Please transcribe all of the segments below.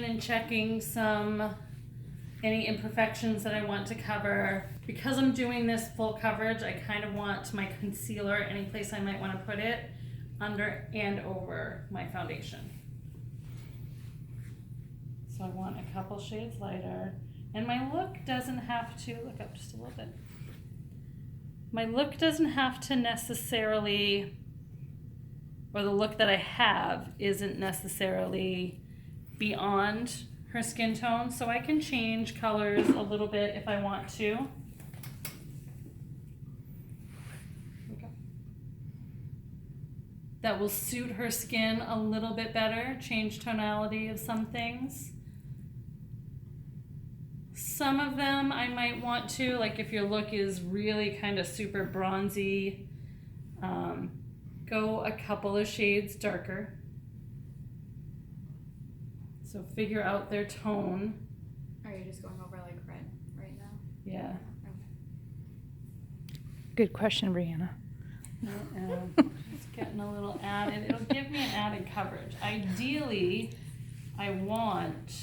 and checking any imperfections that I want to cover. Because I'm doing this full coverage, I kind of want my concealer, any place I might want to put it, under and over my foundation. So I want a couple shades lighter. And my look doesn't have to, look up just a little bit. My look doesn't have to necessarily, or the look that I have isn't necessarily beyond her skin tone, so I can change colors a little bit if I want to. Okay. That will suit her skin a little bit better, change tonality of some things. Some of them I might want to, like if your look is really kind of super bronzy, go a couple of shades darker. So figure out their tone. Are you just going over like red right now? Yeah. Okay. Good question, Brianna. Just getting a little added. It'll give me an added coverage. Ideally, I want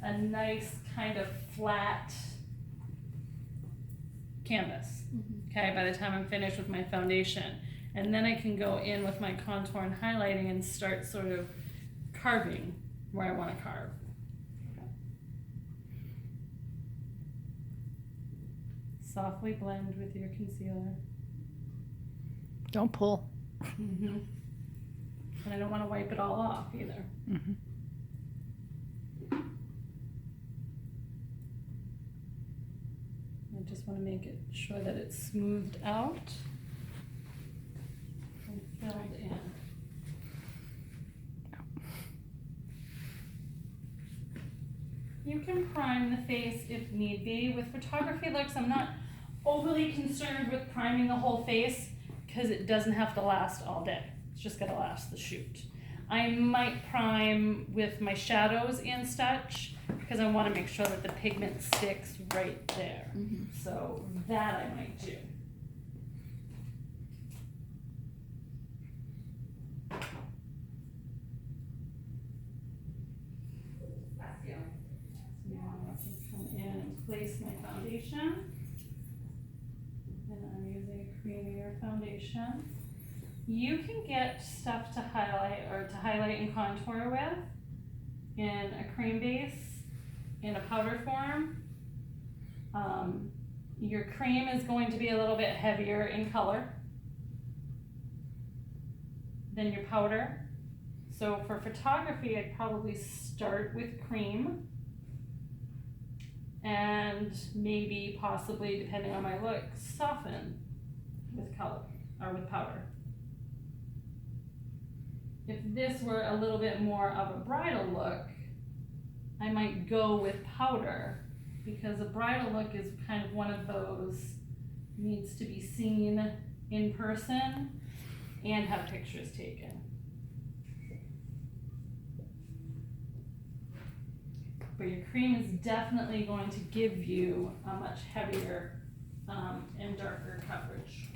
a nice kind of flat canvas. Okay, by the time I'm finished with my foundation. And then I can go in with my contour and highlighting and start sort of carving where I want to carve. Okay. Softly blend with your concealer. Don't pull. Mm-hmm. And I don't want to wipe it all off either. Mm-hmm. I just want to make it sure that it's smoothed out and filled in. You can prime the face if need be. With photography looks, I'm not overly concerned with priming the whole face because it doesn't have to last all day. It's just gonna last the shoot. I might prime with my shadows and such because I want to make sure that the pigment sticks right there. Mm-hmm. So that I might do. Now I can come in and place my foundation. And I'm using a creamier foundation. You can get stuff to highlight and contour with in a cream base, in a powder form. Your cream is going to be a little bit heavier in color than your powder. So for photography, I'd probably start with cream and maybe possibly, depending on my look, soften with color or with powder. If this were a little bit more of a bridal look, I might go with powder because a bridal look is kind of one of those needs to be seen in person and have pictures taken. But your cream is definitely going to give you a much heavier and darker coverage.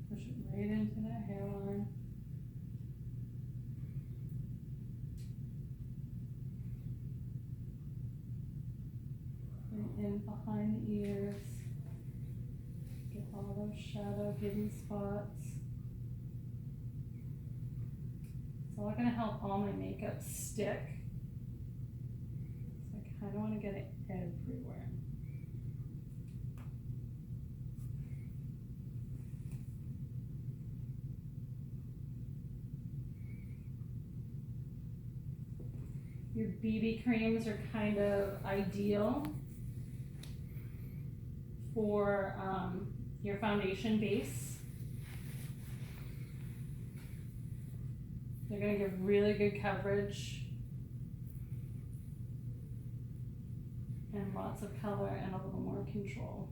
Push it right into that hairline. And in behind the ears. Get all those shadow hidden spots. It's all gonna help all my makeup stick. So I kinda wanna get it everywhere. Your BB creams are kind of ideal for your foundation base. They're going to give really good coverage and lots of color and a little more control.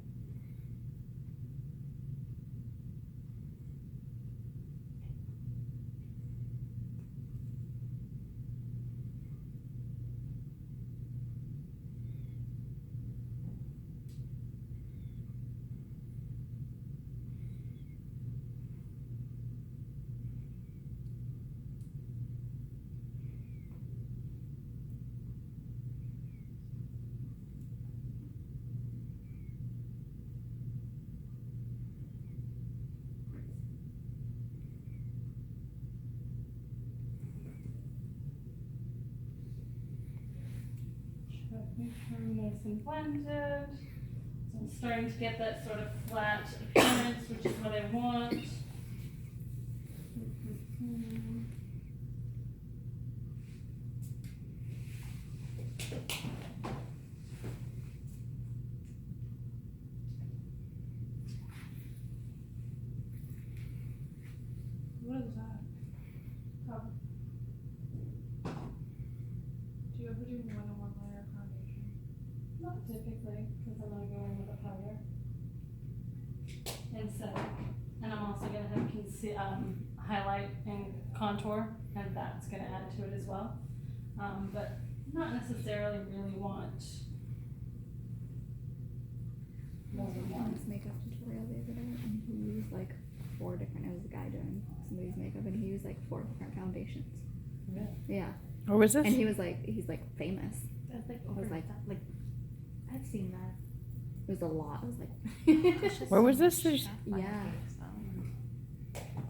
Make sure nice and blended. So I'm starting to get that sort of flat appearance, which is what I want. What is that? Oh. Do you ever do more than one layer of foundation? Not typically, because I'm gonna go in with a powder instead. And I'm also gonna have highlight and contour, and that's gonna add to it as well. But not necessarily really want more than one. This makeup tutorial the other day, and he used like 4 different. It was a guy doing somebody's makeup, and he used like 4 different foundations. Really? Yeah, Where was this? and he was like, he's like famous. That's like I was like, I've seen that. it was a lot. I was like, Where was this? Did you- Yeah.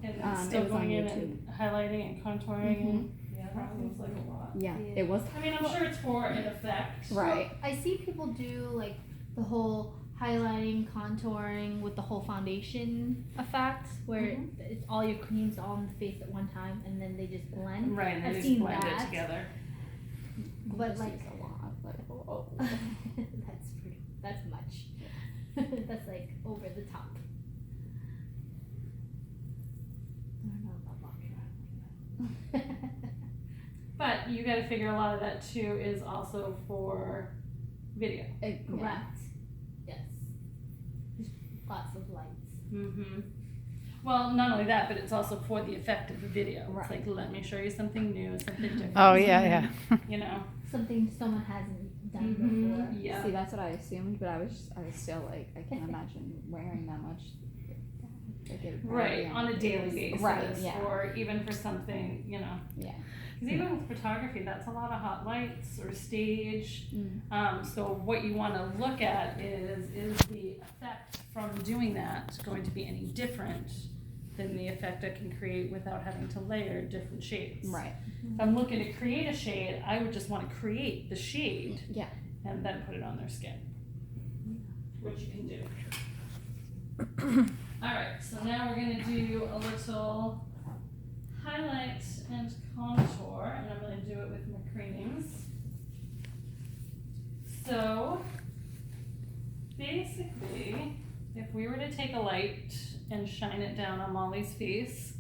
And It then still was on going in and highlighting and contouring and, yeah, that seems like a lot. yeah, Yeah. it was. I mean, I'm sure it's for an effect. Right. I see people do like the whole highlighting, contouring with the whole foundation effect, where it's all your creams all in the face at one time, and then they just blend. Right, and I've they just seen blend it that. together. But This like, is a lot. Like, oh. that's much. That's like over the top. I don't know about Bobby Brown. But you gotta figure a lot of that too is also for video. Correct. Yes. Just lots of lights. Mm-hmm. Well, not only that, but it's also for the effect of the video. It's Right. like, let me show you something new, something different. Oh, yeah, yeah. You know? Something someone hasn't done Mhm. before. Yeah. See, that's what I assumed, but I was still like, I can't imagine wearing that much. Like it would Right, be on a daily basis, Right, yeah. or even for something, you know. Yeah. Because even with photography, that's a lot of hot lights or stage. Mm. So what you want to look at is the effect from doing that going to be any different than the effect I can create without having to layer different shades. Right. If I'm looking to create a shade, I would just want to create the shade Yeah. and then put it on their skin, which you can do. Alright, so now we're going to do a little highlight and contour, and I'm going to do it with my creams. So, basically, if we were to take a light and shine it down on Molly's face,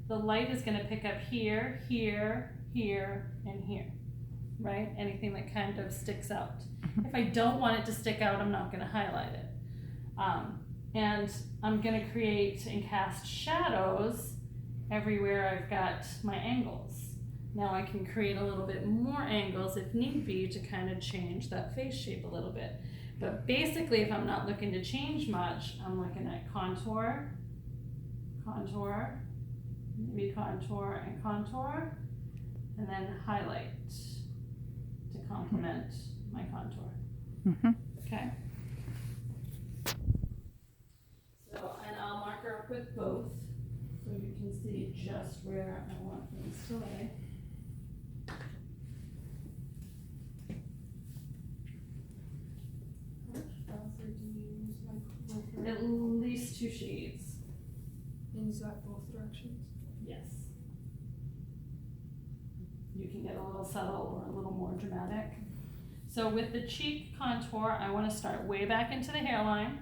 the light is going to pick up here, here, here, and here, right? Anything that kind of sticks out. If I don't want it to stick out, I'm not going to highlight it. And I'm going to create and cast shadows everywhere I've got my angles. Now I can create a little bit more angles if need be to kind of change that face shape a little bit. But basically, if I'm not looking to change much, I'm looking at contour, contour, maybe contour and contour, and then highlight to complement my contour. Mm-hmm. Okay? So, and I'll mark her up with both, so you can see just where I want things to lay. At least 2 shades. And is that both directions? Yes. You can get a little subtle or a little more dramatic. So with the cheek contour, I want to start way back into the hairline.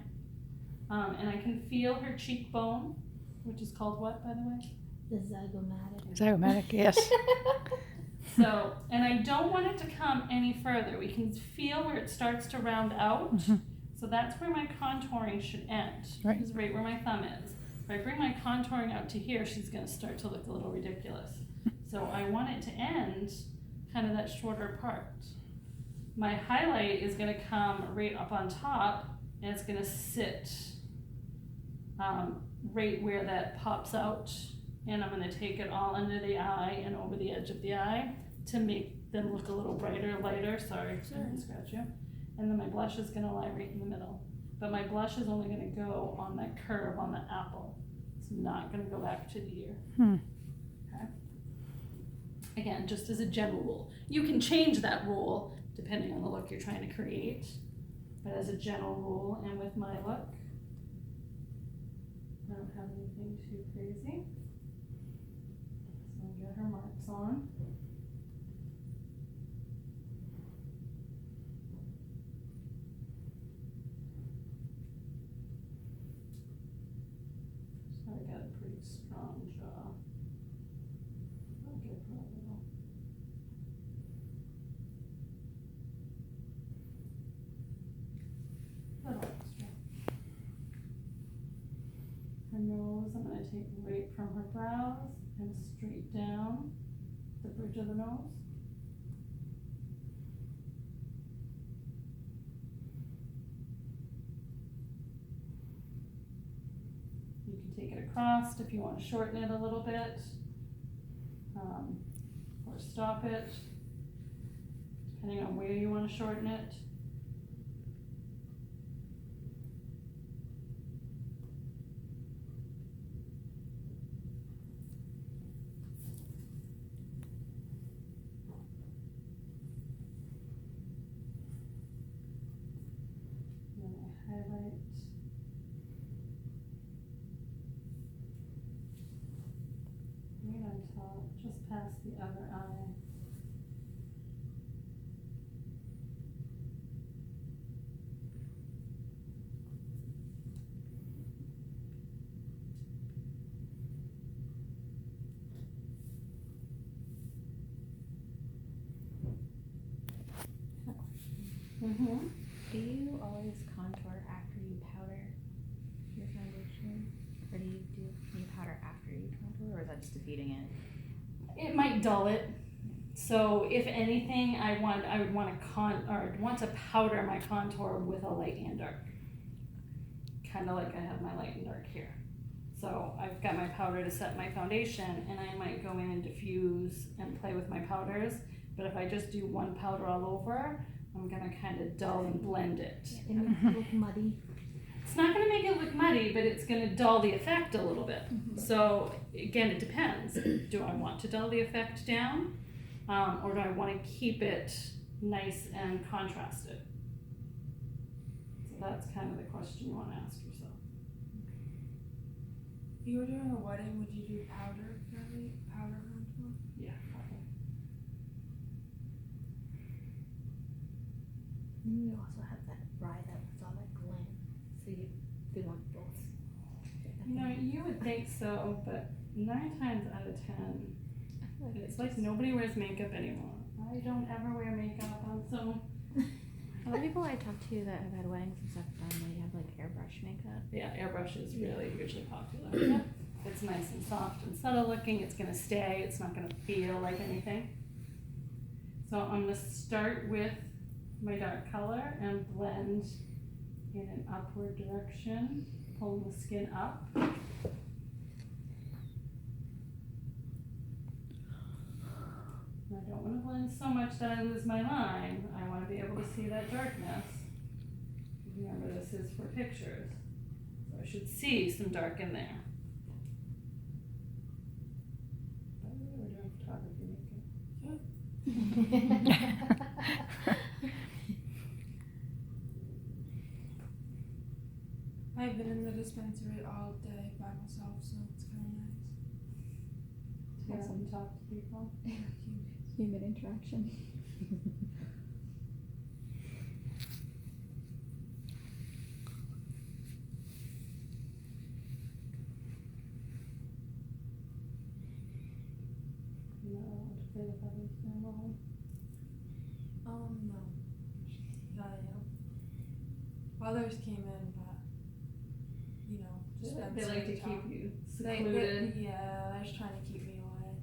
And I can feel her cheekbone, which is called what, by the way? The zygomatic. Zygomatic, yes. So, and I don't want it to come any further. We can feel where it starts to round out. Mhm. So that's where my contouring should end. Right. Is right where my thumb is. If I bring my contouring out to here, she's going to start to look a little ridiculous. So I want it to end kind of that shorter part. My highlight is going to come right up on top, and it's going to sit right where that pops out. And I'm going to take it all under the eye and over the edge of the eye to make them look a little brighter, lighter. Sorry, I didn't scratch you. And then my blush is going to lie right in the middle. But my blush is only going to go on that curve on the apple. It's not going to go back to the ear. Okay? Again, just as a general rule. You can change that rule depending on the look you're trying to create. But as a general rule, and with my look, I don't have anything too crazy. So I'll get her marks on. So I got a pretty strong jaw. I'll give her a little. Little extra. Her nose, I'm gonna take right from her brows and straight down the bridge of the nose. You can take it across if you want to shorten it a little bit, or stop it, depending on where you want to shorten it. And then I highlight. Right on top, just past the other eye. Mm-hmm. Do you always contour after you powder your foundation? Or do you powder after you contour, or is that just defeating it? It might dull it. So if anything, I would want to powder my contour with a light and dark. Kind of like I have my light and dark here. So I've got my powder to set my foundation, and I might go in and diffuse and play with my powders. But if I just do one powder all over, I'm gonna kind of dull and blend it. It makes it look muddy. It's not gonna make it look muddy, but it's gonna dull the effect a little bit. So again, it depends. Do I want to dull the effect down? Or do I wanna keep it nice and contrasted? So that's kind of the question you wanna ask yourself. If you were doing a wedding, would you do powder contour? Yeah, probably. And you also have that bride that puts all that glam. So you want both. You know, you would think so, but 9 times out of 10, it's like nobody wears makeup anymore. I don't ever wear makeup. So A lot of people I talk to that have had weddings and stuff done, they have like airbrush makeup. yeah, airbrush is really usually popular. Yeah. It's nice and soft and subtle looking. It's gonna stay. It's not gonna feel like anything. So I'm gonna start with my dark color and blend in an upward direction, pulling the skin up. I don't want to blend so much that I lose my line. I want to be able to see that darkness. Remember, this is for pictures, so I should see some dark in there. By the way, we're doing photography makeup. I've been in the dispensary all day by myself, so it's kind of nice. Do you want to talk to people? Human interaction. No, to play with others now. No. Not yet. Others came in, but you know, They like to keep you They, secluded. yeah, they're just trying to keep me away.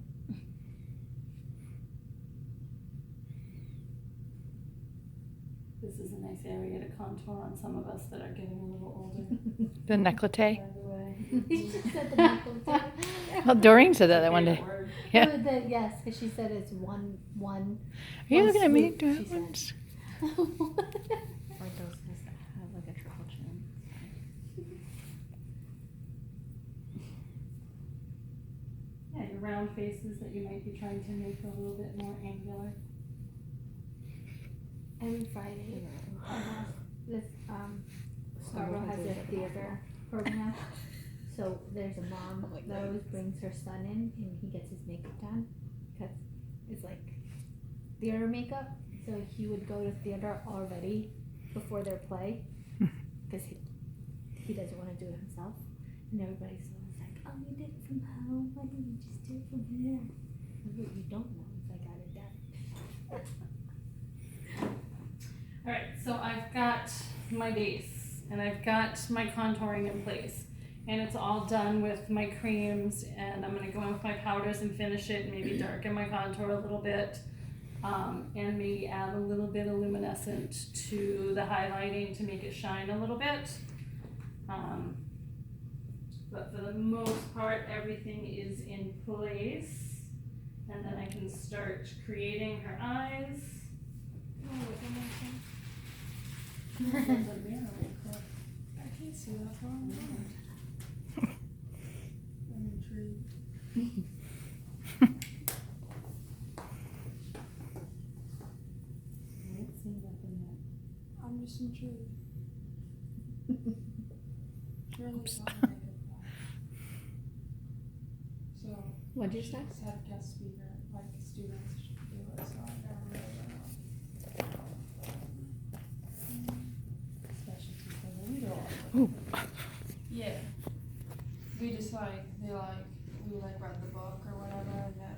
This is a nice area to contour on some of us that are getting a little older. The néclété. By the way. You just said the knuckles. Well, Doreen said that one day. Favorite word. Yeah. Yes, because she said it's one. Are you looking at me? swoop, Do I she have said. ones? Or those guys that have like a triple chin. Yeah, your round faces that you might be trying to make a little bit more angular. every Friday, this Scarborough has a theater program. So there's a mom that always brings her son in, and he gets his makeup done because it's like theater makeup. So he would go to theater already before their play because he doesn't want to do it himself. And everybody's always like, "Oh, you did it from home. Why didn't you just do it from here?" But what you don't know is I got it done. Alright, so I've got my base and I've got my contouring in place. And it's all done with my creams, and I'm gonna go in with my powders and finish it, maybe darken my contour a little bit. And maybe add a little bit of luminescent to the highlighting to make it shine a little bit. But for the most part, everything is in place. And then I can start creating her eyes. I can't see that far. I'm intrigued. I'm just intrigued. Really sorry. So, What'd you say? just had a guest speaker, like students should do it, so I never really know. Specialty for the leader. Yeah. We just like, we read the book or whatever, and then,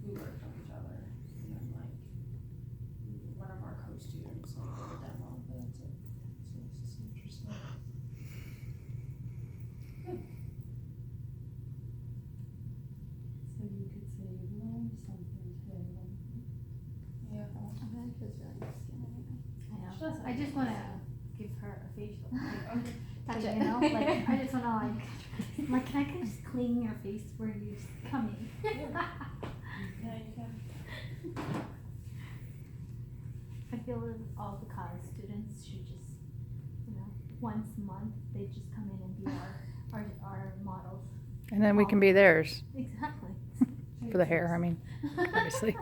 we worked on each other, and then like, one of our co-students did a demo, but that's it. So it's just interesting. So you could say you learned something today. Yeah. I just want to give her a facial. Touch You it. know, like I just want to like, can I just clean your face where you come in? Yeah, you can. I feel that all the college students should just, once a month, they just come in and be our models. And then we can be theirs Exactly. for the hair, I mean, obviously.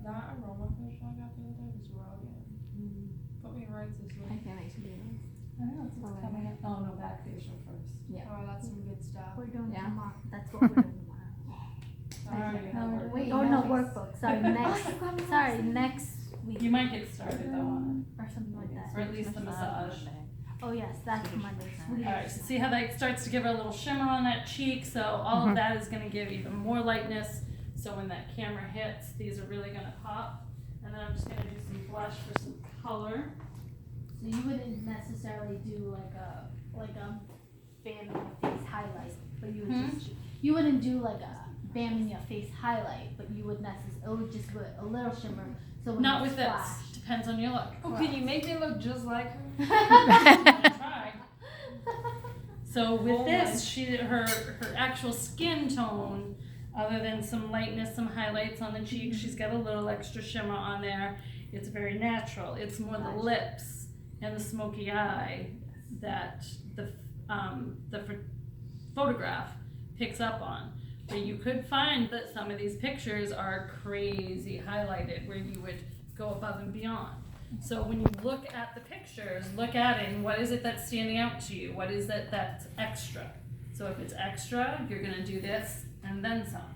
That aroma facial I got the other day was Rogan. Put me right this I week. can't wait to do this. I know, it's what's coming up. Oh, no, back facial first. Oh, that's some good stuff. We're doing Yeah. tomorrow. That's what we're doing tomorrow. Sorry, No, wait, Oh, no, no. workbook. Sorry, next week. You might get started though on Or something like that. Or at least the massage. Oh, yes, that's Monday. it. Alright, so see how that starts to give her a little shimmer on that cheek, so all of that is gonna give even more lightness. So when that camera hits, these are really gonna pop. And then I'm just gonna do some blush for some color. So you wouldn't necessarily do like a bam in your face highlight, but you would just, you wouldn't do like a bam in your face highlight, but you would it would just put a little shimmer. So when Not it's with this, flash. depends on your look. Oh, can you make me look just like her? Try. So with Oh this, her actual skin tone, other than some lightness, some highlights on the cheek, she's got a little extra shimmer on there. It's very natural. It's more the lips and the smoky eye that the photograph picks up on. But you could find that some of these pictures are crazy highlighted where you would go above and beyond. So when you look at the pictures, look at it and what is it that's standing out to you? What is it that's extra? So if it's extra, you're gonna do this and then some,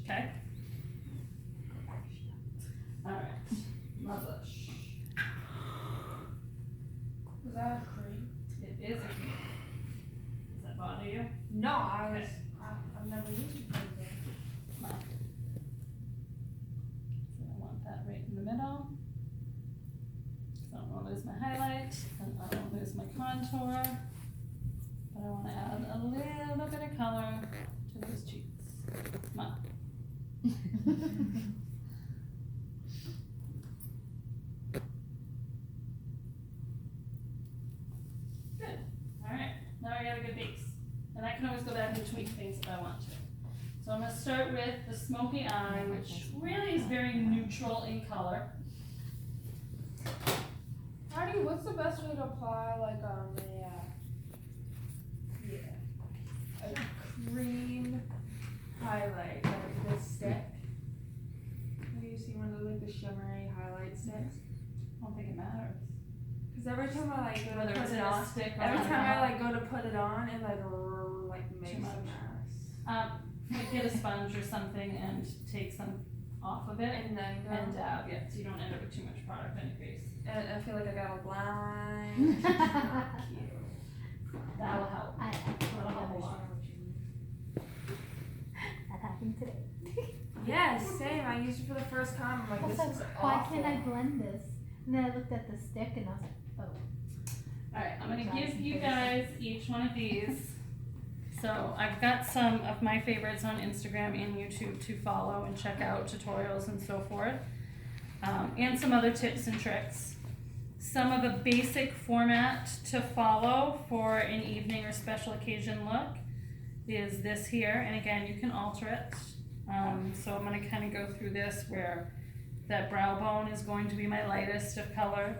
okay? Alright, my blush. Was that a cream? It is a cream. Does that bother you? No, I've never used it before. So I want that right in the middle. So I don't wanna lose my highlight, and I don't lose my contour. But I wanna add a little bit of color to those cheeks. Come on. Good. Alright, now I got a good base. And I can always go back and tweak things if I want to. So I'm gonna start with the smoky eye, which really is very neutral in color. Marty, what's the best way to apply like a cream highlight, like this shimmery highlight sticks? I don't think it matters. Cause every time I like go Whether to it's put it a on, stick or every not. time I like go to put it on, it like makes a much. mess. Like get a sponge or something and take some off of it And then go. and dab, yeah, so you don't end up with too much product on your face. And I feel like I got a line. It's not cute. That'll help. I That'll help a lot. That happened today. Yes, same. I used it for the first time. I'm like, I was this like, is why awful. can't I blend this? And then I looked at the stick and I was like, oh. Alright, I'm gonna Try give some you faces. guys each one of these. So I've got some of my favorites on Instagram and YouTube to follow and check out tutorials and so forth. And some other tips and tricks. Some of a basic format to follow for an evening or special occasion look is this here, and again, you can alter it. So I'm gonna kind of go through this where that brow bone is going to be my lightest of color,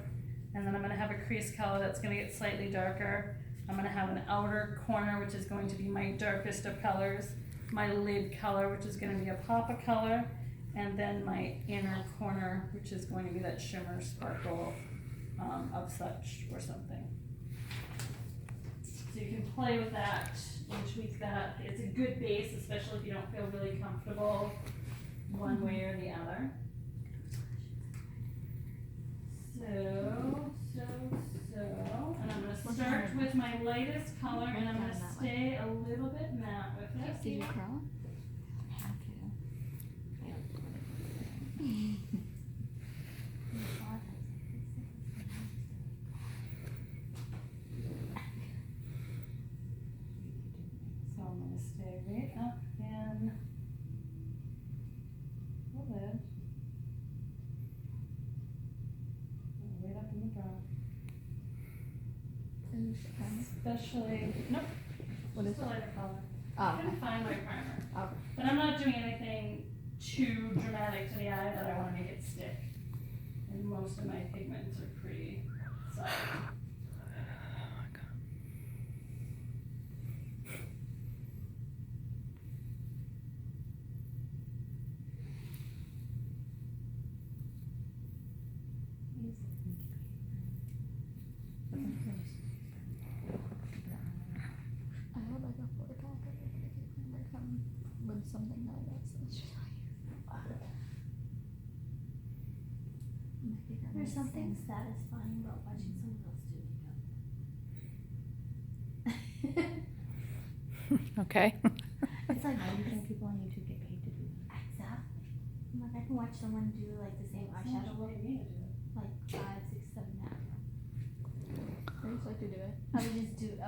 and then I'm gonna have a crease color that's gonna get slightly darker. I'm gonna have an outer corner, which is going to be my darkest of colors, my lid color, which is gonna be a pop of color, and then my inner corner, which is going to be that shimmer sparkle of such or something. So you can play with that and tweak that. It's a good base, especially if you don't feel really comfortable one way or the other. And I'm gonna start with my lightest color and I'm gonna stay a little bit matte with it. Did you curl? Have So I'm gonna stay right up in the lid. Right up in the brow. Especially, nope. What is Just a lighter color. Oh, I'm gonna find my primer. Okay. But I'm not doing anything too dramatic to the eye that I wanna make it stick. And most of my pigments are pretty solid. I have like a 4-pack of primer come with something like that, so it's just There's something satisfying about watching someone else do makeup. Okay. It's like, Why do you think people on YouTube get paid to do that? exactly. I'm like, I can watch someone do like the same eyeshadow look like 5, 6, 7 times. I just like to do it. I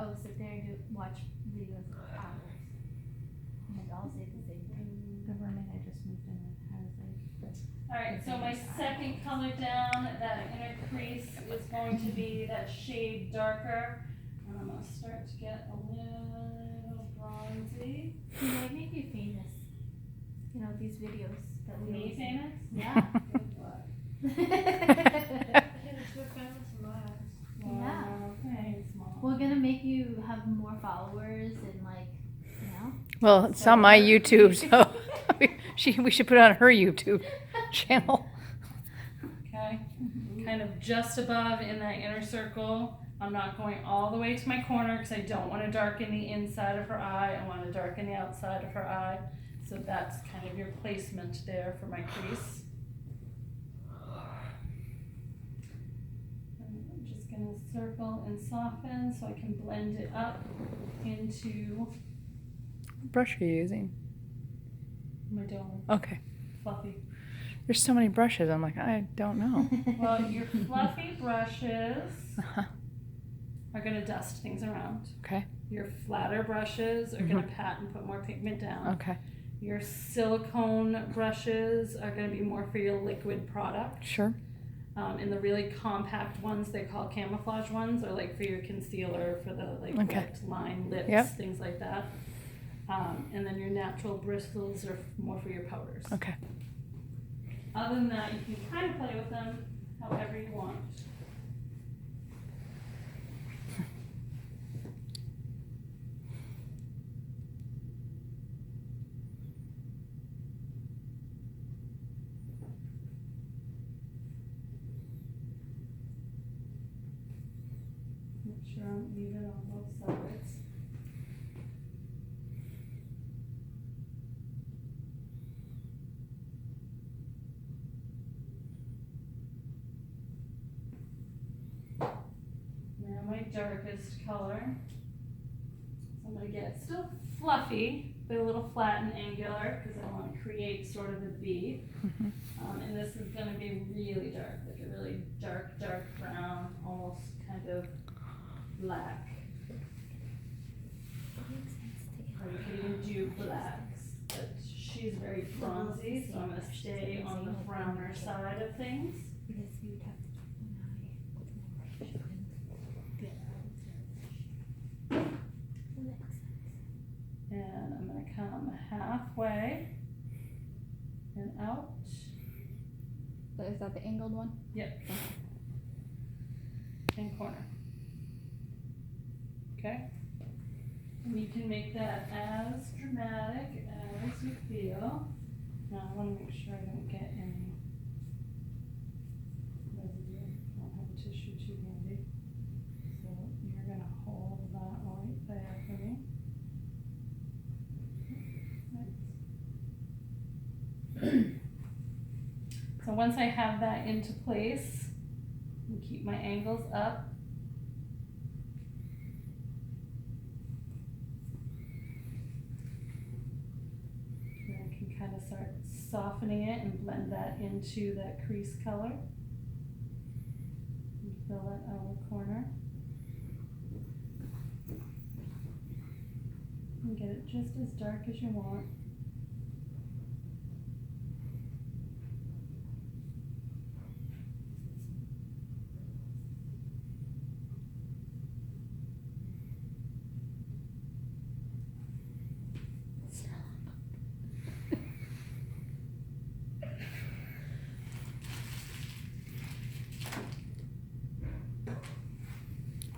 would sit there and watch videos for hours. And like, I'll say the same thing. The roommate I just moved in with has like Alright, so my second color down, that inner crease is going to be that shade darker. And I'm gonna start to get a little bronzy. You might make you famous. You know, these videos that we Me always famous? Yeah. Good luck. Yeah, it's so famous and last. Yeah. Wow, thanks, Mom. We're gonna make you have more followers and like, you know. Well, it's on my YouTube, so we should put it on her YouTube channel. Okay, kind of just above in that inner circle. I'm not going all the way to my corner because I don't want to darken the inside of her eye. I want to darken the outside of her eye. So that's kind of your placement there for my crease. And I'm just going to circle and soften so I can blend it up into What brush are you using? my dome. Okay. Fluffy. There's so many brushes. I'm like, I don't know. Well, your fluffy brushes Uh-huh. are going to dust things around. Okay. Your flatter brushes are going to pat and put more pigment down. Okay. Your silicone brushes are going to be more for your liquid product. Sure. And the really compact ones they call camouflage ones are like for your concealer, for the like Okay. lipped line lips, Yep. things like that. And then your natural bristles are more for your powders. Okay. Other than that, you can kind of play with them however you want. Make sure I'm even on both sides. Now my darkest color. So I'm gonna get still fluffy, but a little flat and angular because I want to create sort of a V. Mhm. And this is gonna be really dark, like a really dark, dark brown, almost kind of black. Or you could even do blacks, but she's very bronzy, so I'm gonna stay on the browner side of things. Because you'd have to keep an eye with more. And I'm gonna come halfway and out. Is that the angled one? And corner. Okay? And you can make that as dramatic as you feel. Now I wanna make sure I don't get any residue. I don't have a tissue too handy. So you're gonna hold that right there for me. So once I have that into place, and keep my angles up. And I can kind of start softening it and blend that into that crease color. And fill that outer corner. And get it just as dark as you want.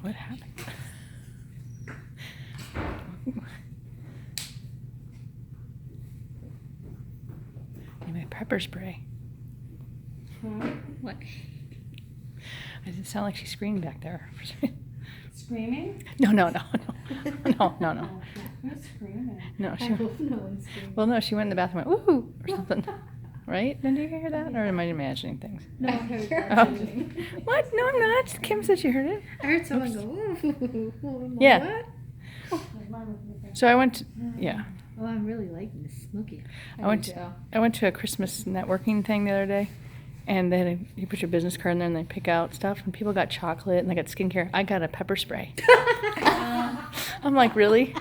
What happened? Need my pepper spray. What? It didn't sound like she screamed back there. Screaming? No. No. Who's screaming? No, I she. hope no one's screaming. Well, no, she went in the bathroom and went, woohoo, or something. Right? Did you hear that? Or am I imagining things? No, I heard that. Oh. What? No, I'm not. Kim said she heard it. I heard someone Oops. go, ooh. Yeah. What? So I went, yeah. Oh, I'm really liking this smoky. I went to a Christmas networking thing the other day, and then you put your business card in there and they pick out stuff, and people got chocolate and they got skincare. I got a pepper spray. I'm like, really?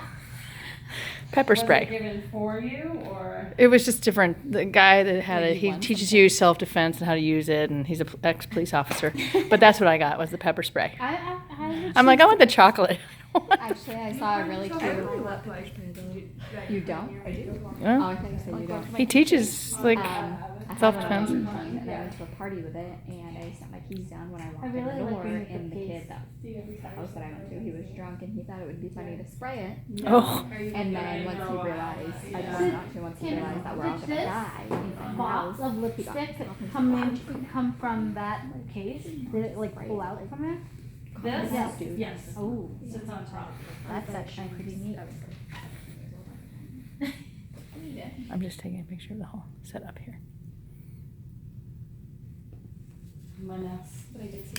Pepper Was spray. it given for you or? It was just different. The guy that had Like it, you he won teaches something? you self-defense and how to use it, and he's a ex-police officer. But that's what I got, was the pepper spray. I'm like, I want the chocolate. Actually, I saw a really cute. You don't? I do. Oh, Yeah. I thought you said you don't. He teaches, like, I had self-defense. one fun, and I went to a party with it, and I set my keys down when I walked in the really like door, when you and the put kid that house that I went to, he was drunk, and he thought it would be funny to spray it. Oh. And then once he realized, I told him not to, once he realized that we're all gonna die in the Box house, of he got lipstick pissed off and come from that case? Did it like pull out from it? This? Yes. Yes. Oh, Sits on top. that's actually pretty neat. I'm just taking a picture of the whole setup here. My mess.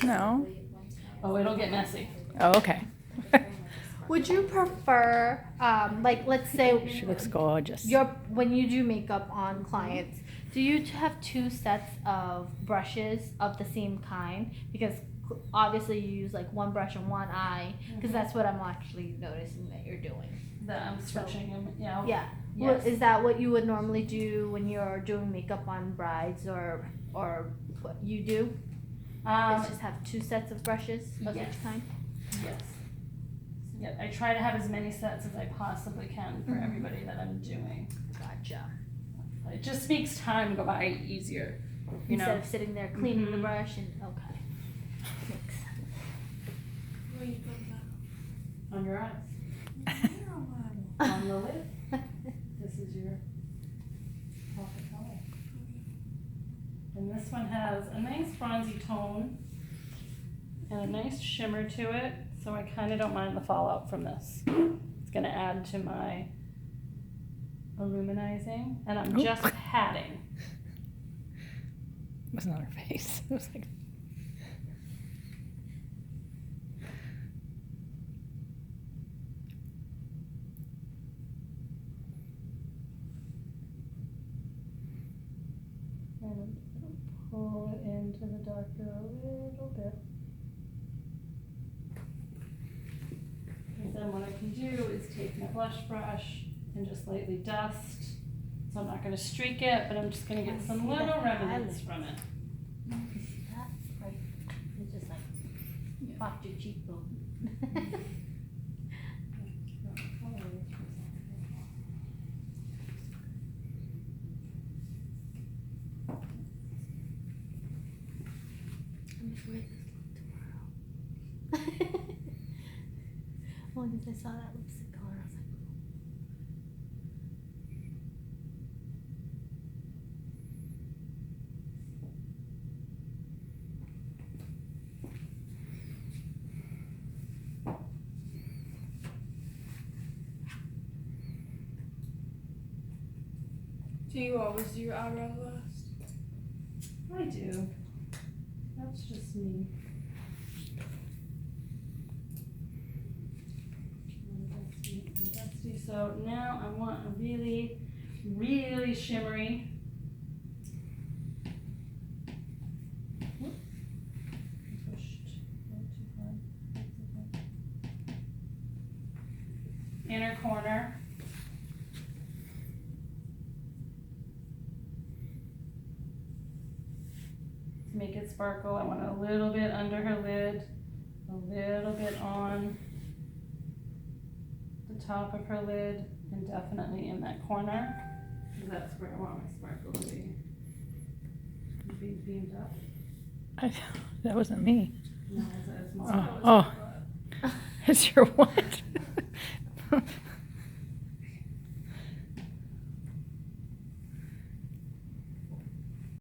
No. Oh, it'll get messy. Oh, okay. Would you prefer, like, let's say She looks gorgeous. when you do makeup on clients, do you have two sets of brushes of the same kind? Because obviously you use like one brush on one eye, because that's what I'm actually noticing that you're doing. That I'm switching them, yeah. Yeah. Yes. Is that what you would normally do when you're doing makeup on brides, or what you do? Is just have two sets of brushes of yes. each kind? Yes. Yeah, I try to have as many sets as I possibly can for everybody that I'm doing. Gotcha. It just makes time go by easier, you Instead know? of sitting there cleaning the Mhm. brush and, okay. Makes sense. On your eyes. On the lid. This is your perfect color. And this one has a nice bronzy tone and a nice shimmer to it. So I kind of don't mind the fallout from this. It's gonna add to my illuminizing, and I'm Oop. just patting. It wasn't on her face. It was like. And I'm gonna pull it into the darker a little bit. And then what I can do is take my blush brush and just lightly dust. So I'm not gonna streak it, but I'm just gonna get I some see little that remnants highlight. from it. You see that? Right. It's just like Yeah. popped your cheekbone. I'm just wearing this look tomorrow. Well, because I saw that lipstick color, I was like, Do you always do your eyebrows last? I do. That's just me. Dusty. So now I want a really, really shimmery. Whoop. Pushed a little too hard. That's okay. Inner corner. To make it sparkle, I want a little bit under her lid, a little bit on the top of her lid, and definitely in that corner, because that's where I want my sparkle to be. Beamed up. That wasn't me. No, it's a small. Oh, it's your what?